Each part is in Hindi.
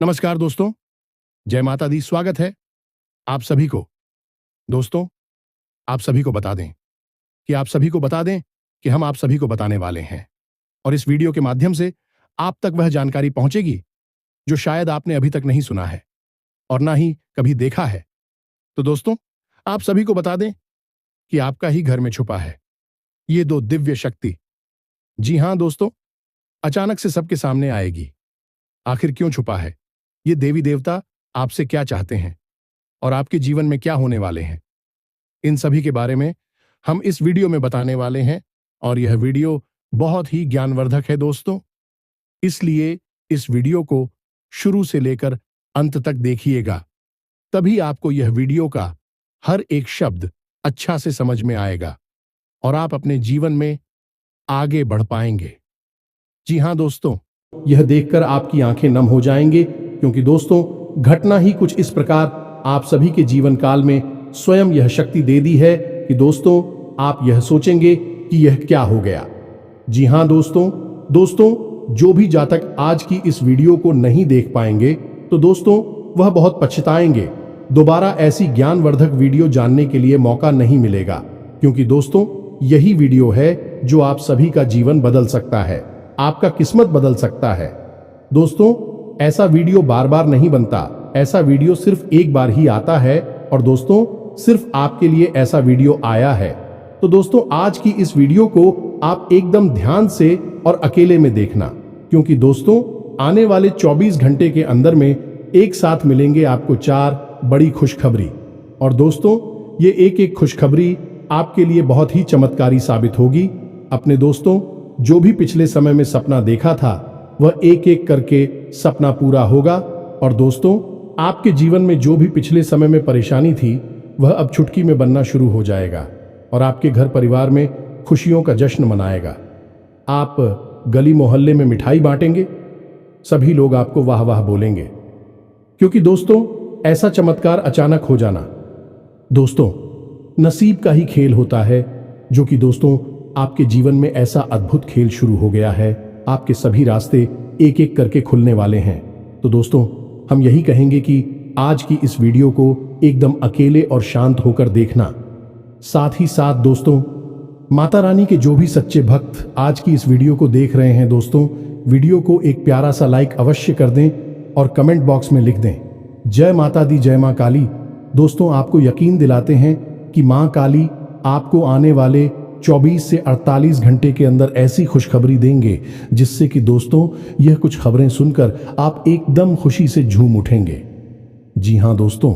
नमस्कार दोस्तों, जय माता दी। स्वागत है आप सभी को। दोस्तों, आप सभी को बता दें कि हम आप सभी को बताने वाले हैं और इस वीडियो के माध्यम से आप तक वह जानकारी पहुंचेगी जो शायद आपने अभी तक नहीं सुना है और ना ही कभी देखा है। तो दोस्तों, आप सभी को बता दें कि आपका ही घर में छुपा है ये दो दिव्य शक्ति। जी हां दोस्तों, अचानक से सबके सामने आएगी। आखिर क्यों छुपा है? ये देवी देवता आपसे क्या चाहते हैं और आपके जीवन में क्या होने वाले हैं, इन सभी के बारे में हम इस वीडियो में बताने वाले हैं। और यह वीडियो बहुत ही ज्ञानवर्धक है दोस्तों, इसलिए इस वीडियो को शुरू से लेकर अंत तक देखिएगा, तभी आपको यह वीडियो का हर एक शब्द अच्छा से समझ में आएगा और आप अपने जीवन में आगे बढ़ पाएंगे। जी हां दोस्तों, यह देखकर आपकी आंखें नम हो जाएंगे, क्योंकि दोस्तों घटना ही कुछ इस प्रकार आप सभी के जीवन काल में स्वयं यह शक्ति दे दी है कि दोस्तों आप यह सोचेंगे कि यह क्या हो गया। जी हां दोस्तों जो भी जातक आज की इस वीडियो को नहीं देख पाएंगे तो दोस्तों वह बहुत पछताएंगे। दोबारा ऐसी ज्ञानवर्धक वीडियो जानने के लिए मौका नहीं मिलेगा, क्योंकि दोस्तों यही वीडियो है जो आप सभी का जीवन बदल सकता है, आपका किस्मत बदल सकता है। दोस्तों ऐसा वीडियो बार बार नहीं बनता, ऐसा वीडियो सिर्फ एक बार ही आता है और दोस्तों सिर्फ आपके लिए ऐसा वीडियो आया है। तो दोस्तों आज की इस वीडियो को आप एकदम ध्यान से और अकेले में देखना, क्योंकि दोस्तों आने वाले 24 घंटे के अंदर में एक साथ मिलेंगे आपको 4 बड़ी खुशखबरी। और दोस्तों ये एक एक खुशखबरी आपके लिए बहुत ही चमत्कारी साबित होगी। अपने दोस्तों जो भी पिछले समय में सपना देखा था वह एक एक करके सपना पूरा होगा। और दोस्तों आपके जीवन में जो भी पिछले समय में परेशानी थी वह अब चुटकी में बनना शुरू हो जाएगा और आपके घर परिवार में खुशियों का जश्न मनाएगा। आप गली मोहल्ले में मिठाई बांटेंगे, सभी लोग आपको वाह वाह बोलेंगे, क्योंकि दोस्तों ऐसा चमत्कार अचानक हो जाना दोस्तों नसीब का ही खेल होता है, जो कि दोस्तों आपके जीवन में ऐसा अद्भुत खेल शुरू हो गया है। आपके सभी रास्ते एक एक करके खुलने वाले हैं। तो दोस्तों हम यही कहेंगे कि आज की इस वीडियो को एकदम अकेले और शांत होकर देखना। साथ ही साथ दोस्तों माता रानी के जो भी सच्चे भक्त आज की इस वीडियो को देख रहे हैं, दोस्तों वीडियो को एक प्यारा सा लाइक अवश्य कर दें और कमेंट बॉक्स में लिख दें जय माता दी, जय मां काली। दोस्तों आपको यकीन दिलाते हैं कि मां काली आपको आने वाले 24 से 48 घंटे के अंदर ऐसी खुशखबरी देंगे जिससे कि दोस्तों यह कुछ खबरें सुनकर आप एकदम खुशी से झूम उठेंगे। जी हां दोस्तों,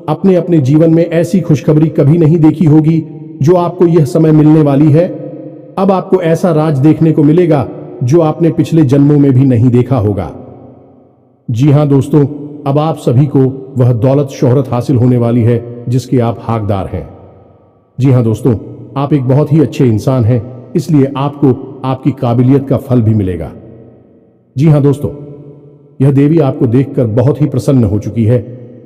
अपने अपने जीवन में ऐसी खुशखबरी कभी नहीं देखी होगी जो आपको यह समय मिलने वाली है। अब आपको ऐसा राज देखने को मिलेगा जो आपने पिछले जन्मों में भी नहीं देखा होगा। जी हां दोस्तों, अब आप सभी को वह दौलत शोहरत हासिल होने वाली है जिसके आप हकदार हैं। जी हां दोस्तों, आप एक बहुत ही अच्छे इंसान हैं, इसलिए आपको आपकी काबिलियत का फल भी मिलेगा। जी हां दोस्तों, यह देवी आपको देखकर बहुत ही प्रसन्न हो चुकी है।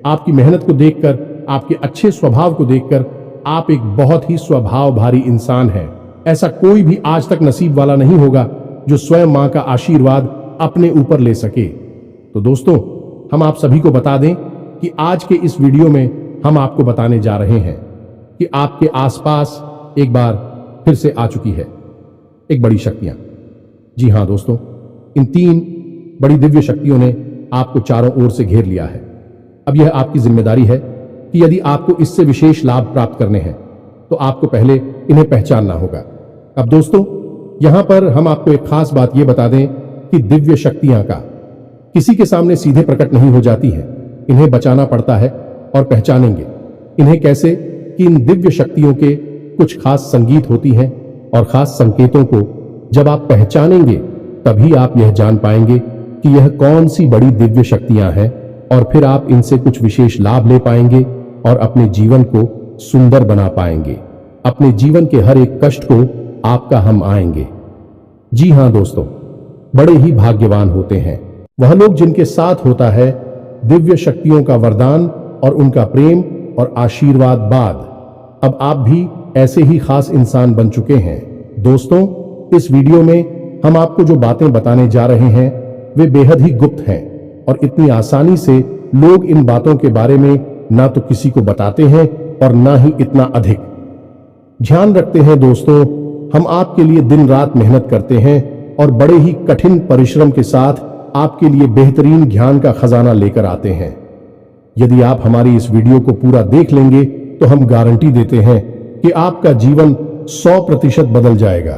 आपकी मेहनत को देखकर, आपके अच्छे स्वभाव को देखकर आप एक बहुत ही स्वभाव भारी इंसान हैं। ऐसा कोई भी आज तक नसीब वाला नहीं होगा जो स्वयं मां का आशीर्वाद अपने ऊपर ले सके। तो दोस्तों हम आप सभी को बता दें कि आज के इस वीडियो में हम आपको बताने जा रहे हैं कि आपके आसपास एक बार फिर से आ चुकी है एक बड़ी शक्तियां। जी हां दोस्तों, इन 3 बड़ी दिव्य शक्तियों ने आपको चारों ओर से घेर लिया है। अब यह आपकी जिम्मेदारी है कि यदि आपको इससे विशेष लाभ प्राप्त करने हैं तो आपको पहले इन्हें पहचानना होगा। अब दोस्तों यहां पर हम आपको एक खास बात यह बता दें कि दिव्य शक्तियां का किसी के सामने सीधे प्रकट नहीं हो जाती है, इन्हें बचाना पड़ता है। और पहचानेंगे इन्हें कैसे कि इन दिव्य शक्तियों के कुछ खास संगीत होती हैं और खास संकेतों को जब आप पहचानेंगे तभी आप यह जान पाएंगे कि यह कौन सी बड़ी दिव्य शक्तियां हैं, और फिर आप इनसे कुछ विशेष लाभ ले पाएंगे और अपने जीवन को सुंदर बना पाएंगे। अपने जीवन के हर एक कष्ट को आपका हम आएंगे। जी हां दोस्तों, बड़े ही भाग्यवान होते हैं वह लोग जिनके साथ होता है दिव्य शक्तियों का वरदान और उनका प्रेम और आशीर्वाद बाद। अब आप भी ऐसे ही खास इंसान बन चुके हैं। दोस्तों इस वीडियो में हम आपको जो बातें बताने जा रहे हैं वे बेहद ही गुप्त हैं, और इतनी आसानी से लोग इन बातों के बारे में ना तो किसी को बताते हैं और ना ही इतना अधिक ध्यान रखते हैं। दोस्तों, हम आपके लिए दिन रात मेहनत करते हैं और बड़े ही कठिन परिश्रम के साथ आपके लिए बेहतरीन ज्ञान का खजाना लेकर आते हैं। यदि आप हमारी इस वीडियो को पूरा देख लेंगे तो हम गारंटी देते हैं कि आपका जीवन 100% बदल जाएगा,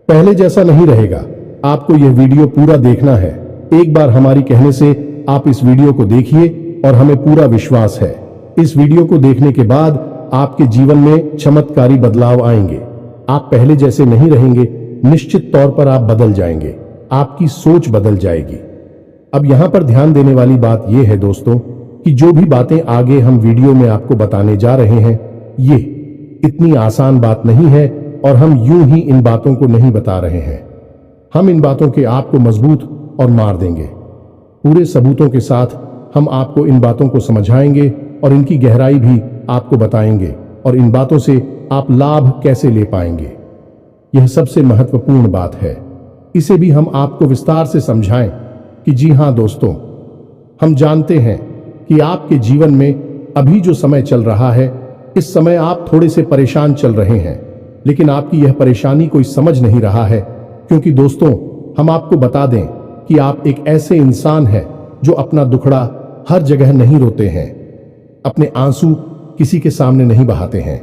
पहले जैसा नहीं रहेगा। आपको यह वीडियो पूरा देखना है। एक बार हमारी कहने से आप इस वीडियो को देखिए और हमें पूरा विश्वास है इस वीडियो को देखने के बाद आपके जीवन में चमत्कारी बदलाव आएंगे। आप पहले जैसे नहीं रहेंगे, निश्चित तौर पर आप बदल जाएंगे, आपकी सोच बदल जाएगी। अब यहां पर ध्यान देने वाली बात यह है दोस्तों कि जो भी बातें आगे हम वीडियो में आपको बताने जा रहे हैं, ये इतनी आसान बात नहीं है और हम यूं ही इन बातों को नहीं बता रहे हैं। हम इन बातों के आपको मजबूत और मार देंगे। पूरे सबूतों के साथ हम आपको इन बातों को समझाएंगे और इनकी गहराई भी आपको बताएंगे और इन बातों से आप लाभ कैसे ले पाएंगे। यह सबसे महत्वपूर्ण बात है। इसे भी हम आपको विस्तार से समझाएं कि जी हां दोस्तों, हम जानते हैं कि आपके जीवन में अभी जो समय चल रहा है, इस समय आप थोड़े से परेशान चल रहे हैं, लेकिन आपकी यह परेशानी कोई समझ नहीं रहा है। क्योंकि दोस्तों, हम आपको बता दें कि आप एक ऐसे इंसान हैं जो अपना दुखड़ा हर जगह नहीं रोते हैं, अपने आंसू किसी के सामने नहीं बहाते हैं।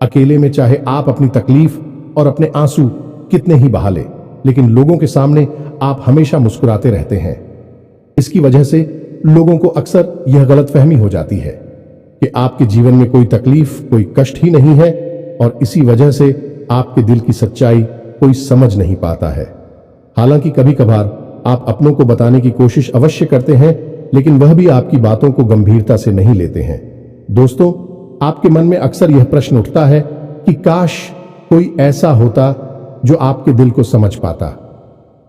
अकेले में चाहे आप अपनी तकलीफ और अपने आंसू कितने ही बहा ले, लेकिन लोगों के सामने आप हमेशा मुस्कुराते रहते हैं। इसकी वजह से लोगों को अक्सर यह गलतफहमी हो जाती है कि आपके जीवन में कोई तकलीफ, कोई कष्ट ही नहीं है और इसी वजह से आपके दिल की सच्चाई कोई समझ नहीं पाता है। हालांकि कभी कभार आप अपनों को बताने की कोशिश अवश्य करते हैं, लेकिन वह भी आपकी बातों को गंभीरता से नहीं लेते हैं। दोस्तों, आपके मन में अक्सर यह प्रश्न उठता है कि काश कोई ऐसा होता जो आपके दिल को समझ पाता,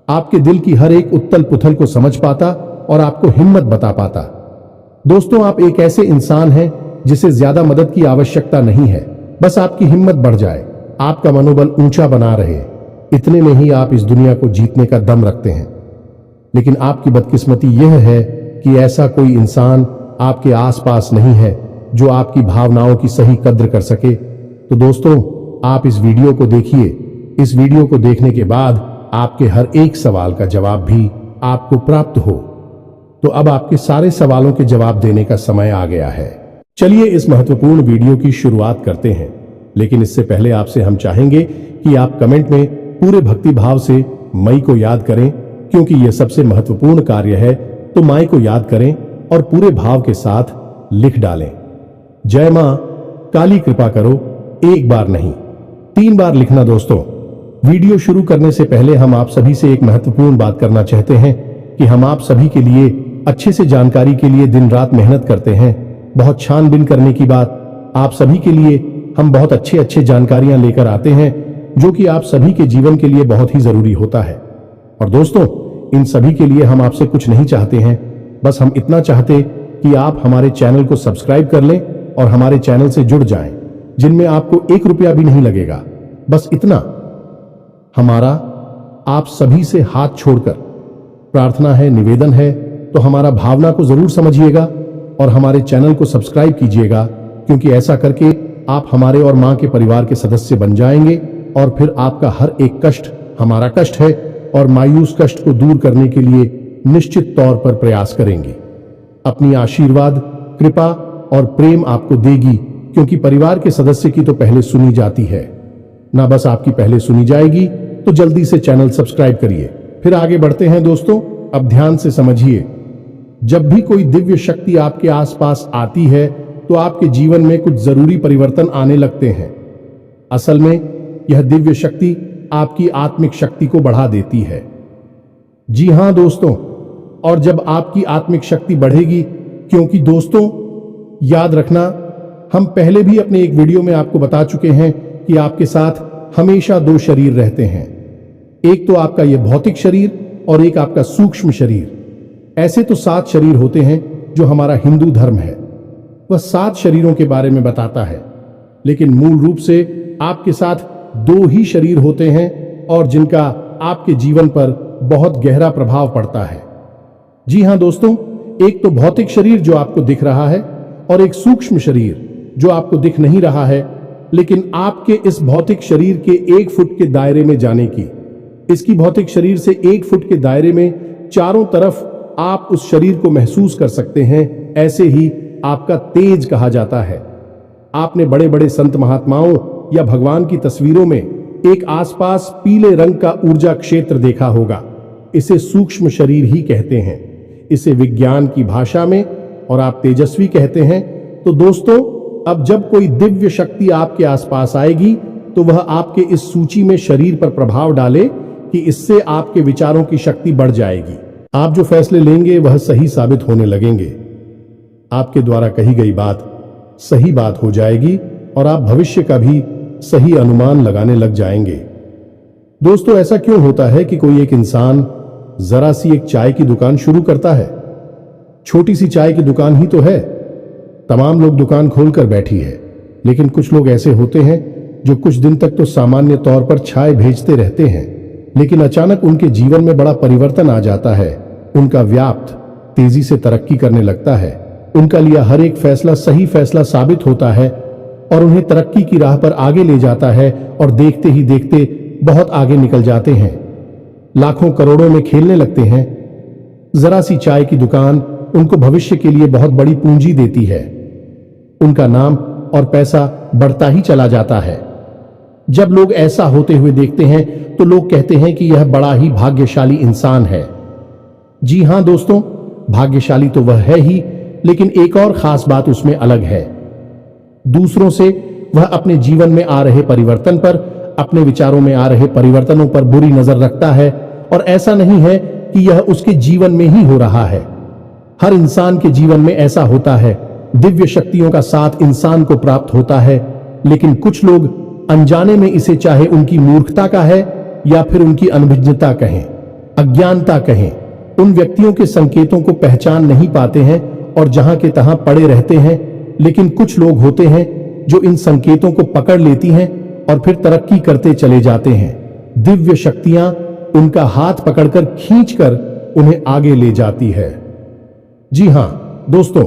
आपके दिल की हर एक उथल पुथल को समझ पाता और आपको हिम्मत बता पाता। दोस्तों, आप एक ऐसे इंसान हैं जिसे ज्यादा मदद की आवश्यकता नहीं है, बस आपकी हिम्मत बढ़ जाए, आपका मनोबल ऊंचा बना रहे, इतने में ही आप इस दुनिया को जीतने का दम रखते हैं। लेकिन आपकी बदकिस्मती यह है कि ऐसा कोई इंसान आपके आसपास नहीं है जो आपकी भावनाओं की सही कद्र कर सके। तो दोस्तों, आप इस वीडियो को देखिए। इस वीडियो को देखने के बाद आपके हर एक सवाल का जवाब भी आपको प्राप्त हो। तो अब आपके सारे सवालों के जवाब देने का समय आ गया है। चलिए इस महत्वपूर्ण वीडियो की शुरुआत करते हैं, लेकिन इससे पहले आपसे हम चाहेंगे कि आप कमेंट में पूरे भक्ति भाव से मई को याद करें, क्योंकि यह सबसे महत्वपूर्ण कार्य है। तो माई को याद करें और पूरे भाव के साथ लिख डालें, जय मां काली कृपा करो। एक बार नहीं, 3 बार लिखना। दोस्तों, वीडियो शुरू करने से पहले हम आप सभी से एक महत्वपूर्ण बात करना चाहते हैं कि हम आप सभी के लिए अच्छे से जानकारी के लिए दिन रात मेहनत करते हैं। बहुत छानबीन करने की बात, आप सभी के लिए हम बहुत अच्छे जानकारियां लेकर आते हैं जो कि आप सभी के जीवन के लिए बहुत ही जरूरी होता है। और दोस्तों, इन सभी के लिए हम आपसे कुछ नहीं चाहते हैं, बस हम इतना चाहते कि आप हमारे चैनल को सब्सक्राइब कर लें और हमारे चैनल से जुड़ जाएं, जिनमें आपको 1 रुपया भी नहीं लगेगा। बस इतना हमारा आप सभी से हाथ छोड़कर प्रार्थना है, निवेदन है। तो हमारा भावना को जरूर समझिएगा और हमारे चैनल को सब्सक्राइब कीजिएगा, क्योंकि ऐसा करके आप हमारे और मां के परिवार के सदस्य बन जाएंगे और फिर आपका हर एक कष्ट हमारा कष्ट है और मायूस कष्ट को दूर करने के लिए निश्चित तौर पर प्रयास करेंगे। अपनी आशीर्वाद, कृपा और प्रेम आपको देगी, क्योंकि परिवार के सदस्य की तो पहले सुनी जाती है ना, बस आपकी पहले सुनी जाएगी। तो जल्दी से चैनल सब्सक्राइब करिए। फिर आगे बढ़ते हैं। दोस्तों, अब ध्यान से समझिए, जब भी कोई दिव्य शक्ति आपके आसपास आती है तो आपके जीवन में कुछ जरूरी परिवर्तन आने लगते हैं। असल में यह दिव्य शक्ति आपकी आत्मिक शक्ति को बढ़ा देती है। जी हां दोस्तों, और जब आपकी आत्मिक शक्ति बढ़ेगी, क्योंकि दोस्तों याद रखना, हम पहले भी अपने एक वीडियो में आपको बता चुके हैं कि आपके साथ हमेशा 2 शरीर रहते हैं। एक तो आपका यह भौतिक शरीर और एक आपका सूक्ष्म शरीर। ऐसे तो 7 शरीर होते हैं जो हमारा हिंदू धर्म है, वह 7 शरीरों के बारे में बताता है। लेकिन मूल रूप से आपके साथ 2 ही शरीर होते हैं और जिनका आपके जीवन पर बहुत गहरा प्रभाव पड़ता है। जी हां दोस्तों, एक तो भौतिक शरीर जो आपको दिख रहा है और एक सूक्ष्म शरीर जो आपको दिख नहीं रहा है, लेकिन आपके इस भौतिक शरीर के 1 फुट के दायरे में जाने की, इसकी भौतिक शरीर से 1 फुट के दायरे में चारों तरफ आप उस शरीर को महसूस कर सकते हैं। ऐसे ही आपका तेज कहा जाता है। आपने बड़े बड़े संत महात्माओं या भगवान की तस्वीरों में एक आसपास पीले रंग का ऊर्जा क्षेत्र देखा होगा। इसे सूक्ष्म शरीर ही कहते हैं, इसे विज्ञान की भाषा में, और आप तेजस्वी कहते हैं। तो दोस्तों, अब जब कोई दिव्य शक्ति आपके आसपास आएगी तो वह आपके इस सूची में शरीर पर प्रभाव डाले कि इससे आपके विचारों की शक्ति बढ़ जाएगी। आप जो फैसले लेंगे वह सही साबित होने लगेंगे। आपके द्वारा कही गई बात सही बात हो जाएगी और आप भविष्य का भी सही अनुमान लगाने लग जाएंगे। दोस्तों, ऐसा क्यों होता है कि कोई एक इंसान जरा सी एक चाय की दुकान शुरू करता है? छोटी सी चाय की दुकान ही तो है, तमाम लोग दुकान खोलकर बैठी है, लेकिन कुछ लोग ऐसे होते हैं जो कुछ दिन तक तो सामान्य तौर पर चाय भेजते रहते हैं, लेकिन अचानक उनके जीवन में बड़ा परिवर्तन आ जाता है। उनका व्यापार तेजी से तरक्की करने लगता है, उनका लिया हर एक फैसला सही फैसला साबित होता है और उन्हें तरक्की की राह पर आगे ले जाता है, और देखते ही देखते बहुत आगे निकल जाते हैं, लाखों करोड़ों में खेलने लगते हैं। जरा सी चाय की दुकान उनको भविष्य के लिए बहुत बड़ी पूंजी देती है। उनका नाम और पैसा बढ़ता ही चला जाता है। जब लोग ऐसा होते हुए देखते हैं तो लोग कहते हैं कि यह बड़ा ही भाग्यशाली इंसान है। जी हां दोस्तों, भाग्यशाली तो वह है ही, लेकिन एक और खास बात उसमें अलग है। दूसरों से वह अपने जीवन में आ रहे परिवर्तन पर, अपने विचारों में आ रहे परिवर्तनों पर बुरी नजर रखता है, और ऐसा नहीं है कि यह उसके जीवन में ही हो रहा है। हर इंसान के जीवन में ऐसा होता है। दिव्य शक्तियों का साथ इंसान को प्राप्त होता है, लेकिन कुछ लोग अनजाने में इसे, चाहे उनकी मूर्खता का है या फिर उनकी अनभिज्ञता कहें, अज्ञानता कहें, उन व्यक्तियों के संकेतों को पहचान नहीं पाते हैं और जहां के तहां पड़े रहते हैं। लेकिन कुछ लोग होते हैं जो इन संकेतों को पकड़ लेती हैं और फिर तरक्की करते चले जाते हैं। दिव्य शक्तियां उनका हाथ पकड़कर खींचकर उन्हें आगे ले जाती है। जी हां दोस्तों,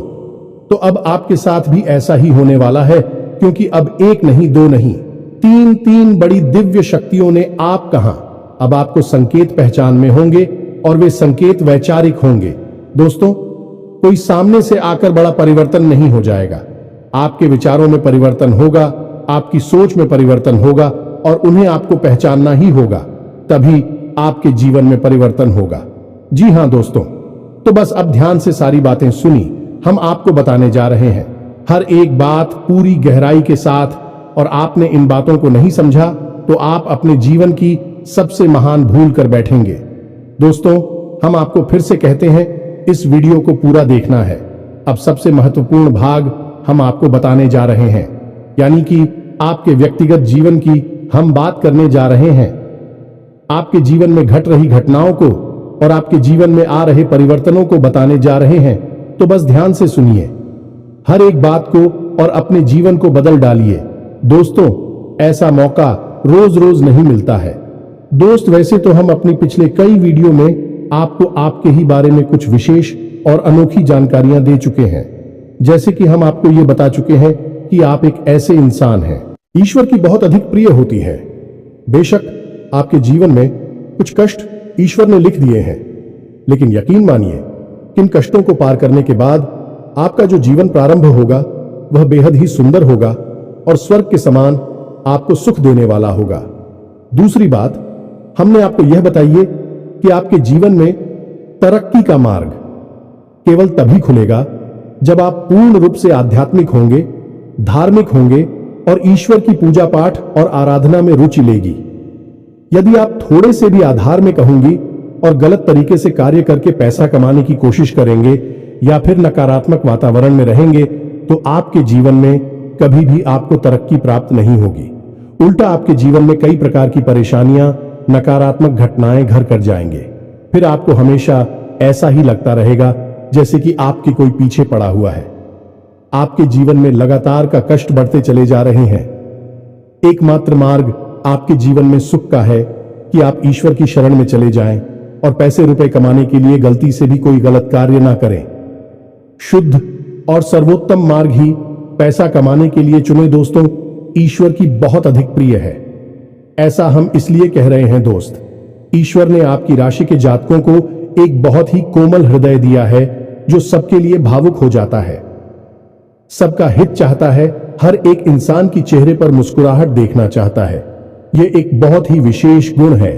तो अब आपके साथ भी ऐसा ही होने वाला है, क्योंकि अब एक नहीं, दो नहीं, तीन बड़ी दिव्य शक्तियों ने आप कहां, अब आपको संकेत पहचान में होंगे, और वे संकेत वैचारिक होंगे। दोस्तों, कोई सामने से आकर बड़ा परिवर्तन नहीं हो जाएगा। आपके विचारों में परिवर्तन होगा, आपकी सोच में परिवर्तन होगा, और उन्हें आपको पहचानना ही होगा, तभी आपके जीवन में परिवर्तन होगा। जी हां दोस्तों, तो बस अब ध्यान से सारी बातें सुनी, हम आपको बताने जा रहे हैं हर एक बात पूरी गहराई के साथ, और आपने इन बातों को नहीं समझा तो आप अपने जीवन की सबसे महान भूल कर बैठेंगे। दोस्तों, हम आपको फिर से कहते हैं, इस वीडियो को पूरा देखना है। अब सबसे महत्वपूर्ण भाग हम आपको बताने जा रहे हैं, यानी कि आपके व्यक्तिगत जीवन की हम बात करने जा रहे हैं। आपके जीवन में घट रही घटनाओं को और आपके जीवन में आ रहे परिवर्तनों को बताने जा रहे हैं, तो बस ध्यान से सुनिए हर एक बात को और अपने जीवन को बदल डालिए। दोस्तों, ऐसा मौका रोज रोज नहीं मिलता है। दोस्त, वैसे तो हम अपनी पिछले कई वीडियो में आपको आपके ही बारे में कुछ विशेष और अनोखी जानकारियां दे चुके हैं, जैसे कि हम आपको ये बता चुके हैं कि आप एक ऐसे इंसान हैं ईश्वर की बहुत अधिक प्रिय होती है। बेशक आपके जीवन में कुछ कष्ट ईश्वर ने लिख दिए हैं, लेकिन यकीन मानिए, किन कष्टों को पार करने के बाद आपका जो जीवन प्रारंभ होगा वह बेहद ही सुंदर होगा और स्वर्ग के समान आपको सुख देने वाला होगा। दूसरी बात, हमने आपको यह बताइए कि आपके जीवन में तरक्की का मार्ग केवल तभी खुलेगा जब आप पूर्ण रूप से आध्यात्मिक होंगे, धार्मिक होंगे और ईश्वर की पूजा पाठ और आराधना में रुचि लेगी। यदि आप थोड़े से भी अधार्मिक होंगी और गलत तरीके से कार्य करके पैसा कमाने की कोशिश करेंगे या फिर नकारात्मक वातावरण में रहेंगे, तो आपके जीवन में कभी भी आपको तरक्की प्राप्त नहीं होगी। उल्टा आपके जीवन में कई प्रकार की परेशानियां, नकारात्मक घटनाएं घर कर जाएंगे। फिर आपको हमेशा ऐसा ही लगता रहेगा जैसे कि आपके कोई पीछे पड़ा हुआ है। आपके जीवन में लगातार का कष्ट बढ़ते चले जा रहे हैं। एकमात्र मार्ग आपके जीवन में सुख का है कि आप ईश्वर की शरण में चले जाएं, और पैसे रुपए कमाने के लिए गलती से भी कोई गलत कार्य ना करें। शुद्ध और सर्वोत्तम मार्ग ही पैसा कमाने के लिए चुने दोस्तों, ईश्वर की बहुत अधिक प्रिय है। ऐसा हम इसलिए कह रहे हैं दोस्त, ईश्वर ने आपकी राशि के जातकों को एक बहुत ही कोमल हृदय दिया है जो सबके लिए भावुक हो जाता है, सबका हित चाहता है, हर एक इंसान की चेहरे पर मुस्कुराहट देखना चाहता है। यह एक बहुत ही विशेष गुण है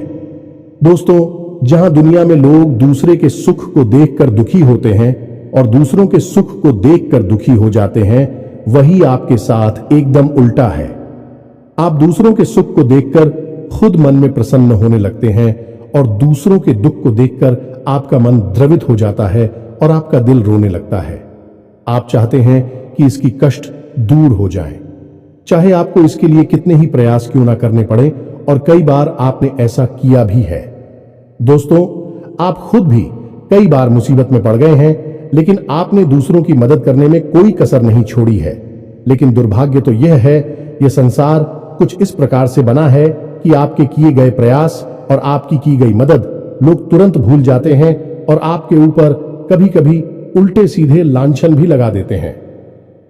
दोस्तों। जहां दुनिया में लोग दूसरे के सुख को देखकर दुखी होते हैं और दूसरों के सुख को देखकर दुखी हो जाते हैं, वही आपके साथ एकदम उल्टा है। आप दूसरों के सुख को देखकर खुद मन में प्रसन्न होने लगते हैं और दूसरों के दुख को देखकर आपका मन द्रवित हो जाता है और आपका दिल रोने लगता है। आप चाहते हैं कि इसकी कष्ट दूर हो जाए, चाहे आपको इसके लिए कितने ही प्रयास क्यों ना करने पड़े, और कई बार आपने ऐसा किया भी है। दोस्तों, आप खुद भी कई बार मुसीबत में पड़ गए हैं, लेकिन आपने दूसरों की मदद करने में कोई कसर नहीं छोड़ी है। लेकिन दुर्भाग्य तो यह है, यह संसार कुछ इस प्रकार से बना है कि आपके किए गए प्रयास और आपकी की गई मदद लोग तुरंत भूल जाते हैं और आपके ऊपर कभी कभी उल्टे सीधे लांछन भी लगा देते हैं।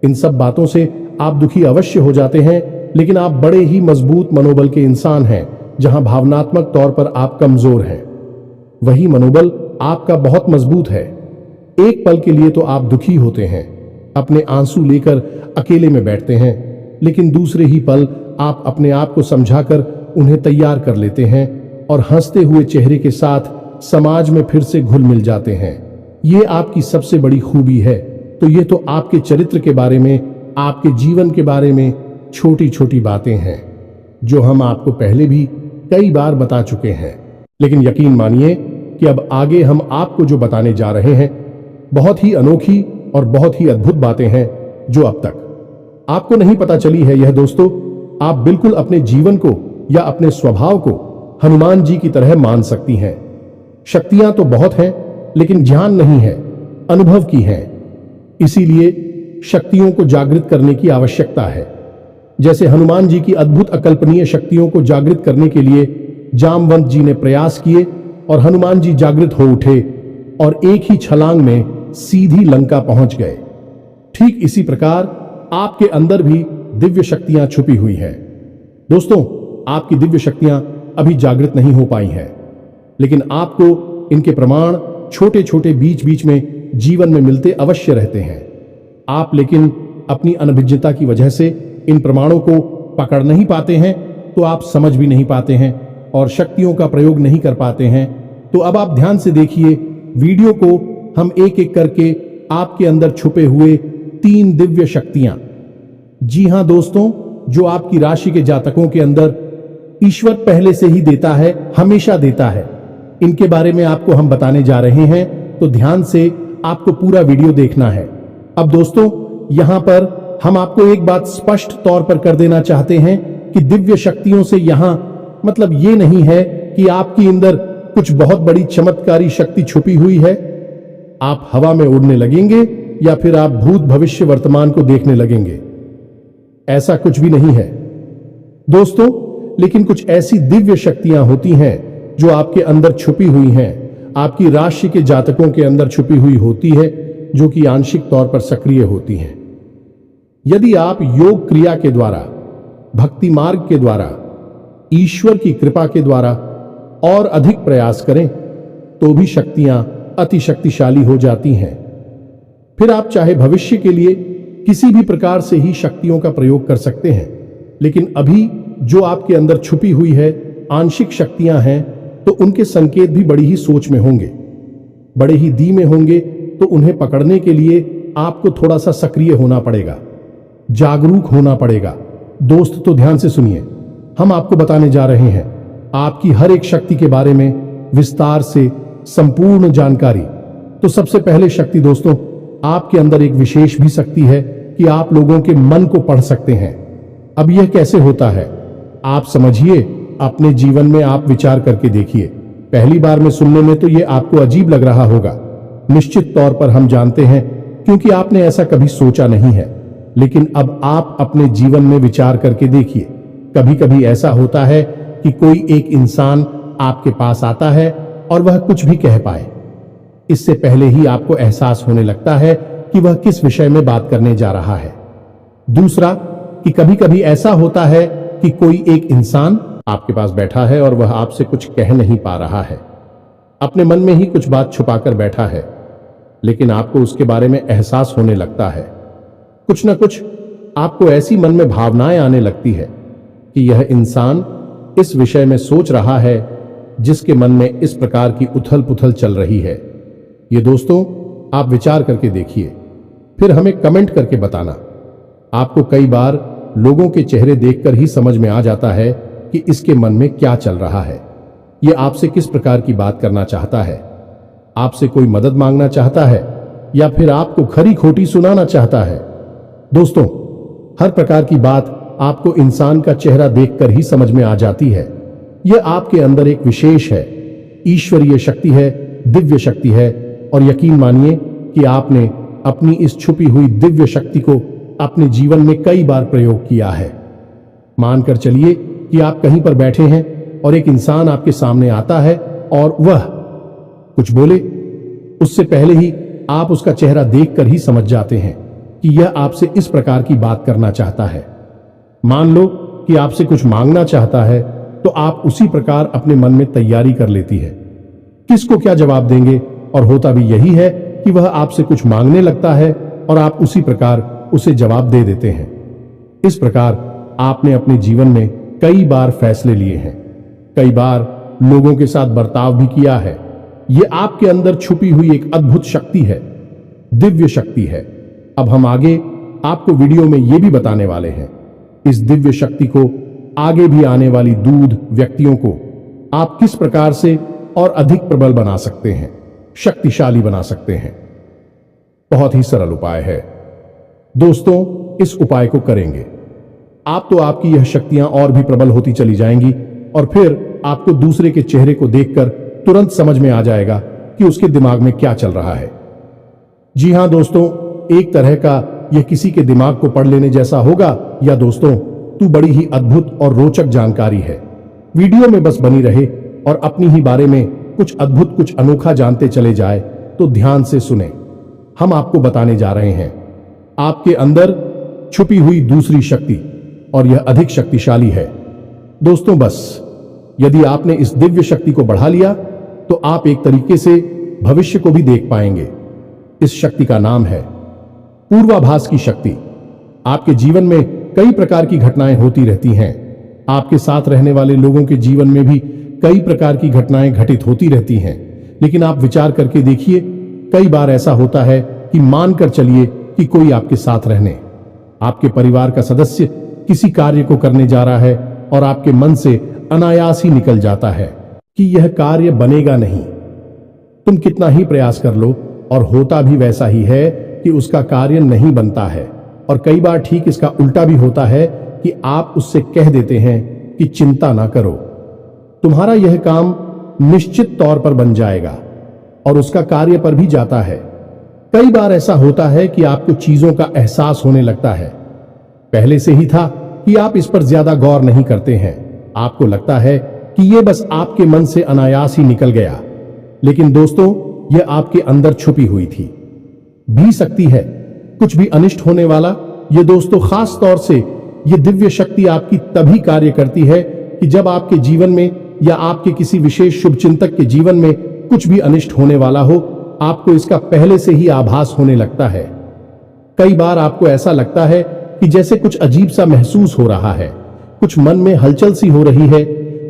इन सब बातों से आप दुखी अवश्य हो जाते हैं, लेकिन आप बड़े ही मजबूत मनोबल के इंसान हैं। जहां भावनात्मक तौर पर आप कमजोर हैं, वही मनोबल आपका बहुत मजबूत है। एक पल के लिए तो आप दुखी होते हैं, अपने आंसू लेकर अकेले में बैठते हैं, लेकिन दूसरे ही पल आप अपने आप को समझाकर उन्हें तैयार कर लेते हैं और हंसते हुए चेहरे के साथ समाज में फिर से घुल मिल जाते हैं। ये आपकी सबसे बड़ी खूबी है। तो ये तो आपके चरित्र के बारे में, आपके जीवन के बारे में छोटी छोटी बातें हैं जो हम आपको पहले भी कई बार बता चुके हैं। लेकिन यकीन मानिए कि अब आगे हम आपको जो बताने जा रहे हैं, बहुत ही अनोखी और बहुत ही अद्भुत बातें हैं जो अब तक आपको नहीं पता चली है। यह दोस्तों, आप बिल्कुल अपने जीवन को या अपने स्वभाव को हनुमान जी की तरह मान सकती हैं। शक्तियां तो बहुत हैं, लेकिन ज्ञान नहीं है, अनुभव की है। इसीलिए शक्तियों को जागृत करने की आवश्यकता है। जैसे हनुमान जी की अद्भुत अकल्पनीय शक्तियों को जागृत करने के लिए जामवंत जी ने प्रयास किए और हनुमान जी जागृत हो उठे और एक ही छलांग में सीधी लंका पहुंच गए। ठीक इसी प्रकार आपके अंदर भी दिव्य शक्तियां छुपी हुई हैं। दोस्तों, आपकी दिव्य शक्तियां अभी जागृत नहीं हो पाई हैं, लेकिन आपको इनके प्रमाण छोटे छोटे बीच बीच में जीवन में मिलते अवश्य रहते हैं। आप लेकिन अपनी अनभिज्ञता की वजह से इन प्रमाणों को पकड़ नहीं पाते हैं, तो आप समझ भी नहीं पाते हैं और शक्तियों का प्रयोग नहीं कर पाते हैं। तो अब आप ध्यान से देखिए वीडियो को, हम एक एक करके आपके अंदर छुपे हुए 3 दिव्य शक्तियां, जी हां दोस्तों, जो आपकी राशि के जातकों के अंदर ईश्वर पहले से ही देता है, हमेशा देता है, इनके बारे में आपको हम बताने जा रहे हैं। तो ध्यान से आपको पूरा वीडियो देखना है। अब दोस्तों, यहां पर हम आपको एक बात स्पष्ट तौर पर कर देना चाहते हैं कि दिव्य शक्तियों से यहां मतलब ये नहीं है कि आपके अंदर कुछ बहुत बड़ी चमत्कारी शक्ति छुपी हुई है, आप हवा में उड़ने लगेंगे या फिर आप भूत भविष्य वर्तमान को देखने लगेंगे। ऐसा कुछ भी नहीं है दोस्तों। लेकिन कुछ ऐसी दिव्य शक्तियां होती हैं जो आपके अंदर छुपी हुई हैं, आपकी राशि के जातकों के अंदर छुपी हुई होती है, जो कि आंशिक तौर पर सक्रिय होती हैं। यदि आप योग क्रिया के द्वारा, भक्ति मार्ग के द्वारा, ईश्वर की कृपा के द्वारा और अधिक प्रयास करें तो भी शक्तियां अति शक्तिशाली हो जाती हैं। फिर आप चाहे भविष्य के लिए किसी भी प्रकार से ही शक्तियों का प्रयोग कर सकते हैं, लेकिन अभी जो आपके अंदर छुपी हुई है आंशिक शक्तियां हैं, तो उनके संकेत भी बड़ी ही सोच में होंगे, बड़े ही धीमे होंगे। तो उन्हें पकड़ने के लिए आपको थोड़ा सा सक्रिय होना पड़ेगा, जागरूक होना पड़ेगा। दोस्त, तो ध्यान से सुनिए, हम आपको बताने जा रहे हैं आपकी हर एक शक्ति के बारे में विस्तार से संपूर्ण जानकारी। तो सबसे पहले शक्ति दोस्तों, आपके अंदर एक विशेष भी शक्ति है कि आप लोगों के मन को पढ़ सकते हैं। अब यह कैसे होता है आप समझिए, अपने जीवन में आप विचार करके देखिए। पहली बार में सुनने में तो यह आपको अजीब लग रहा होगा, निश्चित तौर पर हम जानते हैं, क्योंकि आपने ऐसा कभी सोचा नहीं है। लेकिन अब आप अपने जीवन में विचार करके देखिए। कभी कभी ऐसा होता है कि कोई एक इंसान आपके पास आता है और वह कुछ भी कह पाए। इससे पहले ही आपको एहसास होने लगता है कि वह किस विषय में बात करने जा रहा है। दूसरा, कि कभी कभी ऐसा होता है कि कोई एक इंसान आपके पास बैठा है और वह आपसे कुछ कह नहीं पा रहा है, अपने मन में ही कुछ बात छुपाकर बैठा है, लेकिन आपको उसके बारे में एहसास होने लगता है। कुछ न कुछ आपको ऐसी मन में भावनाएं आने लगती है कि यह इंसान इस विषय में सोच रहा है जिसके मन में इस प्रकार की उथल पुथल चल रही है। ये दोस्तों, आप विचार करके देखिए, फिर हमें कमेंट करके बताना। आपको कई बार लोगों के चेहरे देखकर ही समझ में आ जाता है कि इसके मन में क्या चल रहा है, ये आपसे किस प्रकार की बात करना चाहता है, आपसे कोई मदद मांगना चाहता है या फिर आपको खरी खोटी सुनाना चाहता है। दोस्तों, हर प्रकार की बात आपको इंसान का चेहरा देखकर ही समझ में आ जाती है। यह आपके अंदर एक विशेष है, ईश्वरीय शक्ति है, दिव्य शक्ति है, और यकीन मानिए कि आपने अपनी इस छुपी हुई दिव्य शक्ति को अपने जीवन में कई बार प्रयोग किया है। मानकर चलिए कि आप कहीं पर बैठे हैं और एक इंसान आपके सामने आता है और वह कुछ बोले, उससे पहले ही आप उसका चेहरा देखकर ही समझ जाते हैं कि यह आपसे इस प्रकार की बात करना चाहता है। मान लो कि आपसे कुछ मांगना चाहता है, तो आप उसी प्रकार अपने मन में तैयारी कर लेती है किसको क्या जवाब देंगे, और होता भी यही है कि वह आपसे कुछ मांगने लगता है और आप उसी प्रकार उसे जवाब दे देते हैं। इस प्रकार आपने अपने जीवन में कई बार फैसले लिए हैं, कई बार लोगों के साथ बर्ताव भी किया है। यह आपके अंदर छुपी हुई एक अद्भुत शक्ति है, दिव्य शक्ति है। अब हम आगे आपको वीडियो में यह भी बताने वाले हैं, इस दिव्य शक्ति को आगे भी आने वाली दूध व्यक्तियों को आप किस प्रकार से और अधिक प्रबल बना सकते हैं, शक्तिशाली बना सकते हैं। बहुत ही सरल उपाय है दोस्तों, इस उपाय को करेंगे आप तो आपकी यह शक्तियां और भी प्रबल होती चली जाएंगी, और फिर आपको दूसरे के चेहरे को देखकर तुरंत समझ में आ जाएगा कि उसके दिमाग में क्या चल रहा है। जी हां दोस्तों, एक तरह का यह किसी के दिमाग को पढ़ लेने जैसा होगा, या दोस्तों तू बड़ी ही अद्भुत और रोचक जानकारी है। वीडियो में बस बनी रहे और अपनी ही बारे में कुछ अद्भुत, कुछ अनोखा जानते चले जाए, तो ध्यान से सुने। हम आपको बताने जा रहे हैं आपके अंदर छुपी हुई दूसरी शक्ति, और यह अधिक शक्तिशाली है। दोस्तों, बस यदि आपने इस दिव्य शक्ति को बढ़ा लिया तो आप एक तरीके से भविष्य को भी देख पाएंगे। इस शक्ति का नाम है पूर्वाभास की शक्ति। आपके जीवन में कई प्रकार की घटनाएं होती रहती हैं, आपके साथ रहने वाले लोगों के जीवन में भी कई प्रकार की घटनाएं घटित होती रहती हैं, लेकिन आप विचार करके देखिए, कई बार ऐसा होता है कि मानकर चलिए कि कोई आपके साथ रहने, आपके परिवार का सदस्य किसी कार्य को करने जा रहा है और आपके मन से अनायास ही निकल जाता है कि यह कार्य बनेगा नहीं। तुम कितना ही प्रयास कर लो और होता भी वैसा ही है कि उसका कार्य नहीं बनता है। और कई बार ठीक इसका उल्टा भी होता है कि आप उससे कह देते हैं कि चिंता ना करो, तुम्हारा यह काम निश्चित तौर पर बन जाएगा, और उसका कार्य पर भी जाता है। कई बार ऐसा होता है कि आपको चीजों का एहसास होने लगता है, पहले से ही था कि आप इस पर ज्यादा गौर नहीं करते हैं, आपको लगता है कि यह बस आपके मन से अनायास ही निकल गया, लेकिन दोस्तों यह आपके अंदर छुपी हुई थी भी सकती है। कुछ भी अनिष्ट होने वाला, ये दोस्तों खास तौर से ये दिव्य शक्ति आपकी तभी कार्य करती है कि जब आपके जीवन में या आपके किसी विशेष शुभचिंतक के जीवन में कुछ भी अनिष्ट होने वाला हो, आपको इसका पहले से ही आभास होने लगता है। कई बार आपको ऐसा लगता है कि जैसे कुछ अजीब सा महसूस हो रहा है, कुछ मन में हलचल सी हो रही है,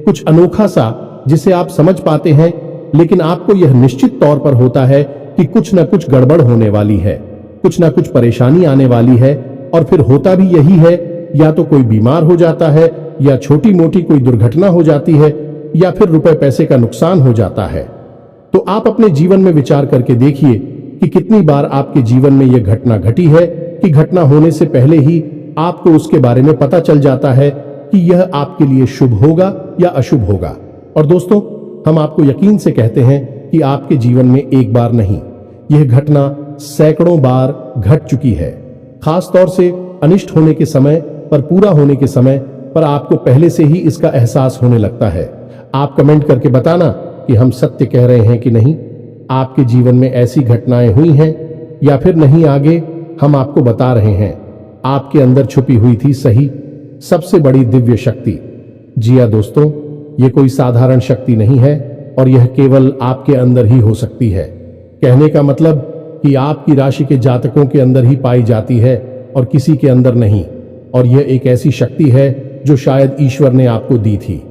कुछ अनोखा सा जिसे आप समझ पाते हैं, लेकिन आपको यह निश्चित तौर पर होता है कि कुछ न कुछ गड़बड़ होने वाली है, कुछ न कुछ परेशानी आने वाली है। और फिर होता भी यही है, या तो कोई बीमार हो जाता है, या छोटी मोटी कोई दुर्घटना हो जाती है, या फिर रुपए पैसे का नुकसान हो जाता है। तो आप अपने जीवन में विचार करके देखिए कि कितनी बार आपके जीवन में यह घटना घटी है कि घटना होने से पहले ही आपको उसके बारे में पता चल जाता है कि यह आपके लिए शुभ होगा या अशुभ होगा। और दोस्तों, हम आपको यकीन से कहते हैं कि आपके जीवन में एक बार नहीं, यह घटना सैकड़ों बार घट चुकी है। खास तौर से अनिष्ट होने के समय पर, पूरा होने के समय पर आपको पहले से ही इसका एहसास होने लगता है। आप कमेंट करके बताना कि कि हम सत्य कह रहे हैं कि नहीं। आपके जीवन में ऐसी घटनाएं हुई हैं या फिर नहीं, आगे हम आपको बता रहे हैं। आपके अंदर छुपी हुई थी सही सबसे बड़ी दिव्य शक्ति। जी हाँ दोस्तों, ये कोई साधारण शक्ति नहीं है और यह केवल आपके अंदर ही हो सकती है। कहने का मतलब कि आपकी राशि के जातकों के अंदर ही पाई जाती है और किसी के अंदर नहीं। और यह एक ऐसी शक्ति है जो शायद ईश्वर ने आपको दी थी।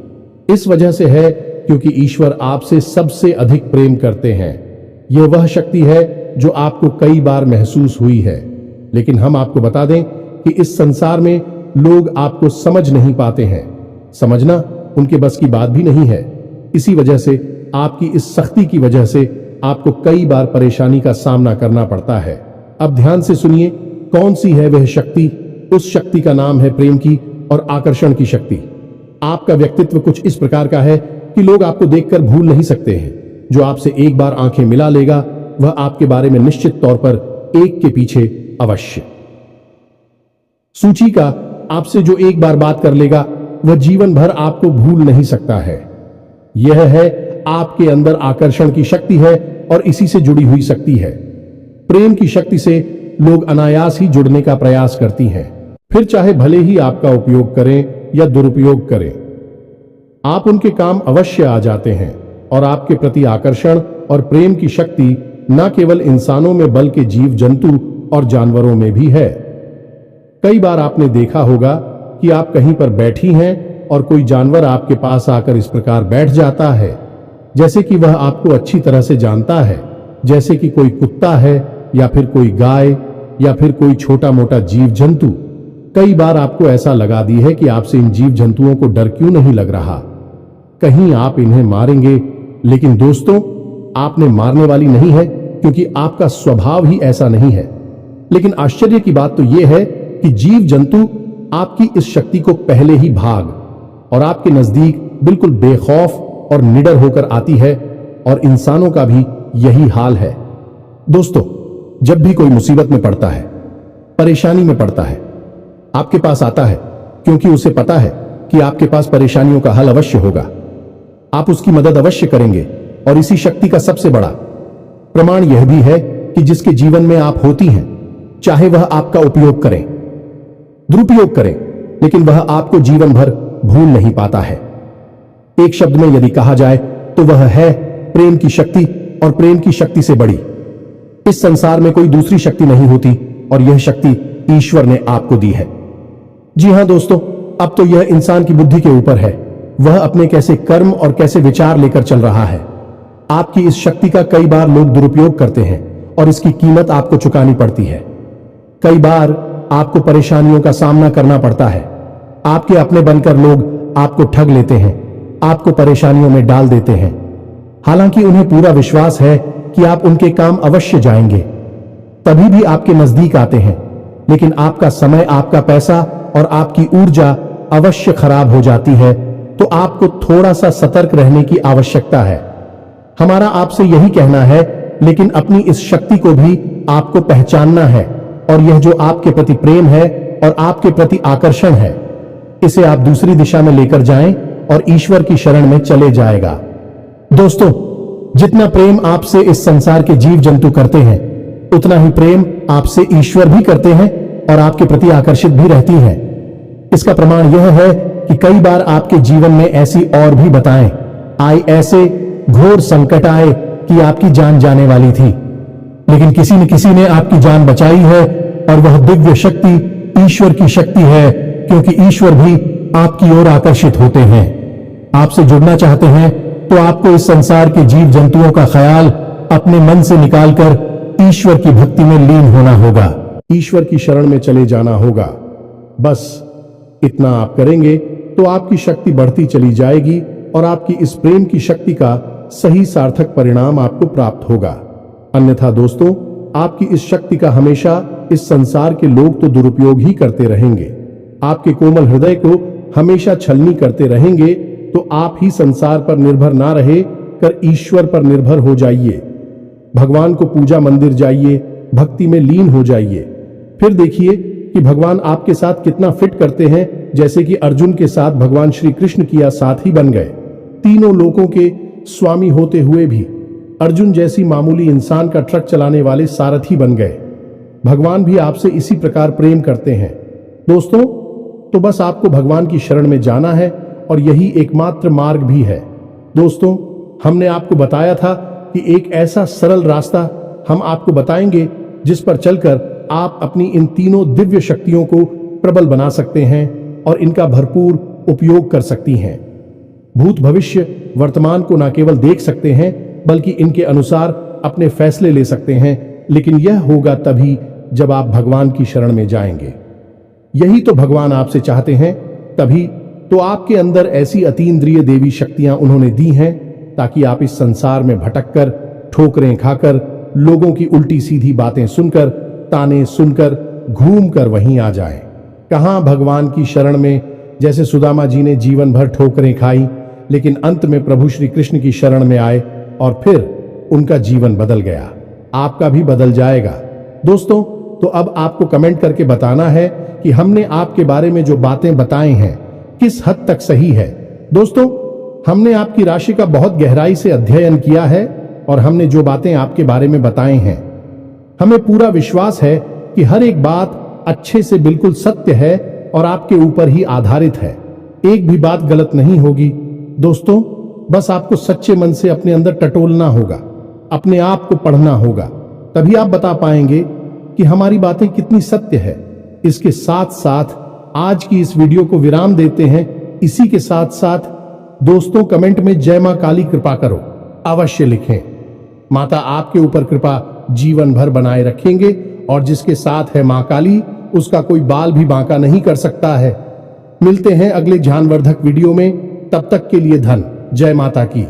इस वजह से है क्योंकि ईश्वर आपसे सबसे अधिक प्रेम करते हैं। यह वह शक्ति है जो आपको कई बार महसूस हुई है, लेकिन हम आपको बता दें कि इस संसार में लोग आपको समझ नहीं पाते हैं। समझना उनके बस की बात भी नहीं है। इसी वजह से आपकी इस सख्ती की वजह से आपको कई बार परेशानी का सामना करना पड़ता है। अब ध्यान से सुनिए, कौन सी है वह शक्ति। उस शक्ति का नाम है प्रेम की और आकर्षण की शक्ति। आपका व्यक्तित्व कुछ इस प्रकार का है कि लोग आपको देखकर भूल नहीं सकते हैं। जो आपसे एक बार आंखें मिला लेगा वह आपके बारे में निश्चित तौर पर एक के पीछे अवश्य सूची का आपसे जो एक बार बात कर लेगा वह जीवन भर आपको भूल नहीं सकता है। यह है आपके अंदर आकर्षण की शक्ति है और इसी से जुड़ी हुई शक्ति है। प्रेम की शक्ति से लोग अनायास ही जुड़ने का प्रयास करती हैं, फिर चाहे भले ही आपका उपयोग करें या दुरुपयोग करें, आप उनके काम अवश्य आ जाते हैं। और आपके प्रति आकर्षण और प्रेम की शक्ति न केवल इंसानों में बल्कि जीव जंतु और जानवरों में भी है। कई बार आपने देखा होगा कि आप कहीं पर बैठी हैं और कोई जानवर आपके पास आकर इस प्रकार बैठ जाता है जैसे कि वह आपको अच्छी तरह से जानता है, जैसे कि कोई कुत्ता है या फिर कोई गाय या फिर कोई छोटा मोटा जीव जंतु। कई बार आपको ऐसा लगा दी है कि आपसे इन जीव जंतुओं को डर क्यों नहीं लग रहा, कहीं आप इन्हें मारेंगे। लेकिन दोस्तों, आपने मारने वाली नहीं है क्योंकि आपका स्वभाव ही ऐसा नहीं है। लेकिन आश्चर्य की बात तो यह है कि जीव जंतु आपकी इस शक्ति को पहले ही भाग और आपके नजदीक बिल्कुल बेखौफ और निडर होकर आती है। और इंसानों का भी यही हाल है। दोस्तों, जब भी कोई मुसीबत में पड़ता है, परेशानी में पड़ता है, आपके पास आता है क्योंकि उसे पता है कि आपके पास परेशानियों का हल अवश्य होगा। आप उसकी मदद अवश्य करेंगे। और इसी शक्ति का सबसे बड़ा प्रमाण यह भी है कि जिसके जीवन में आप होती हैं, चाहे वह आपका उपयोग करें, दुरुपयोग करें, लेकिन वह आपको जीवन भर भूल नहीं पाता है। एक शब्द में यदि कहा जाए तो वह है प्रेम की शक्ति। और प्रेम की शक्ति से बड़ी इस संसार में कोई दूसरी शक्ति नहीं होती और यह शक्ति ईश्वर ने आपको दी है। जी हां दोस्तों, अब तो यह इंसान की बुद्धि के ऊपर है, वह अपने कैसे कर्म और कैसे विचार लेकर चल रहा है। आपकी इस शक्ति का कई बार लोग दुरुपयोग करते हैं और इसकी कीमत आपको चुकानी पड़ती है। कई बार आपको परेशानियों का सामना करना पड़ता है। आपके अपने बनकर लोग आपको ठग लेते हैं, आपको परेशानियों में डाल देते हैं। हालांकि उन्हें पूरा विश्वास है कि आप उनके काम अवश्य जाएंगे, तभी भी आपके नजदीक आते हैं। लेकिन आपका समय, आपका पैसा और आपकी ऊर्जा अवश्य खराब हो जाती है। तो आपको थोड़ा सा सतर्क रहने की आवश्यकता है। हमारा आपसे यही कहना है, लेकिन अपनी इस शक्ति को भी आपको पहचानना है। और यह जो आपके प्रति प्रेम है और आपके प्रति आकर्षण है, इसे आप दूसरी दिशा में लेकर जाएं और ईश्वर की शरण में चले जाएगा। दोस्तों, जितना प्रेम आपसे इस संसार के जीव जंतु करते हैं, उतना ही प्रेम आपसे ईश्वर भी करते हैं और आपके प्रति आकर्षित भी रहती हैं। इसका प्रमाण यह है कि कई बार आपके जीवन में ऐसी और भी बताएं आई, ऐसे घोर संकट आए कि आपकी जान जाने वाली थी, लेकिन किसी न किसी ने आपकी जान बचाई है। और वह दिव्य शक्ति ईश्वर की शक्ति है, क्योंकि ईश्वर भी आपकी ओर आकर्षित होते हैं। आपसे जुड़ना चाहते हैं तो आपको इस संसार के जीव जंतुओं का ख्याल अपने मन से निकालकर ईश्वर की भक्ति में लीन होना होगा, ईश्वर की शरण में चले जाना होगा। बस इतना आप करेंगे तो आपकी शक्ति बढ़ती चली जाएगी और आपकी इस प्रेम की शक्ति का सही सार्थक परिणाम आपको प्राप्त होगा। अन्यथा दोस्तों, आपकी इस शक्ति का हमेशा इस संसार के लोग तो दुरुपयोग ही करते रहेंगे। आपके कोमल हृदय को हमेशा छलनी करते रहेंगे। तो आप ही संसार पर निर्भर ना रहे कर ईश्वर पर निर्भर हो जाइए। भगवान को पूजा मंदिर जाइए, भक्ति में लीन हो जाइए। फिर देखिए कि भगवान आपके साथ कितना फिट करते हैं। जैसे कि अर्जुन के साथ भगवान श्री कृष्ण किया साथी बन गए। तीनों लोकों के स्वामी होते हुए भी अर्जुन जैसी मामूली इंसान का ट्रक चलाने वाले सारथी बन गए। भगवान भी आपसे इसी प्रकार प्रेम करते हैं। दोस्तों, तो बस आपको भगवान की शरण में जाना है और यही एकमात्र मार्ग भी है। दोस्तों, हमने आपको बताया था कि एक ऐसा सरल रास्ता हम आपको बताएंगे जिस पर चलकर आप अपनी इन तीनों दिव्य शक्तियों को प्रबल बना सकते हैं और इनका भरपूर उपयोग कर सकती हैं। भूत, भविष्य, वर्तमान को न केवल देख सकते हैं बल्कि इनके अनुसार अपने फैसले ले सकते हैं, लेकिन यह होगा तभी जब आप भगवान की शरण में जाएंगे। यही तो भगवान आपसे चाहते हैं। तभी तो आपके अंदर ऐसी अतीन्द्रिय देवी शक्तियां उन्होंने दी हैं ताकि आप इस संसार में भटककर, ठोकरें खाकर, लोगों की उल्टी सीधी बातें सुनकर, ताने सुनकर, घूमकर वहीं आ जाएं। कहां भगवान की शरण में, जैसे सुदामा जी ने जीवन भर ठोकरें खाई लेकिन अंत में प्रभु श्री कृष्ण की शरण में आए और फिर उनका जीवन बदल गया। आपका भी बदल जाएगा। दोस्तों, तो अब आपको कमेंट करके बताना है कि हमने आपके बारे में जो बातें बताई हैं किस हद तक सही है। दोस्तों, हमने आपकी राशि का बहुत गहराई से अध्ययन किया है और हमने जो बातें आपके बारे में बताई हैं, हमें पूरा विश्वास है कि हर एक बात अच्छे से बिल्कुल सत्य है और आपके ऊपर ही आधारित है। एक भी बात गलत नहीं होगी। दोस्तों, बस आपको सच्चे मन से अपने अंदर टटोलना होगा, अपने आप को पढ़ना होगा, तभी आप बता पाएंगे कि हमारी बातें कितनी सत्य है। इसके साथ साथ आज की इस वीडियो को विराम देते हैं। इसी के साथ साथ दोस्तों, कमेंट में जय मां काली कृपा करो अवश्य लिखें। माता आपके ऊपर कृपा जीवन भर बनाए रखेंगे और जिसके साथ है मां काली, उसका कोई बाल भी बांका नहीं कर सकता है। मिलते हैं अगले ज्ञानवर्धक वीडियो में। तब तक के लिए धन जय माता की।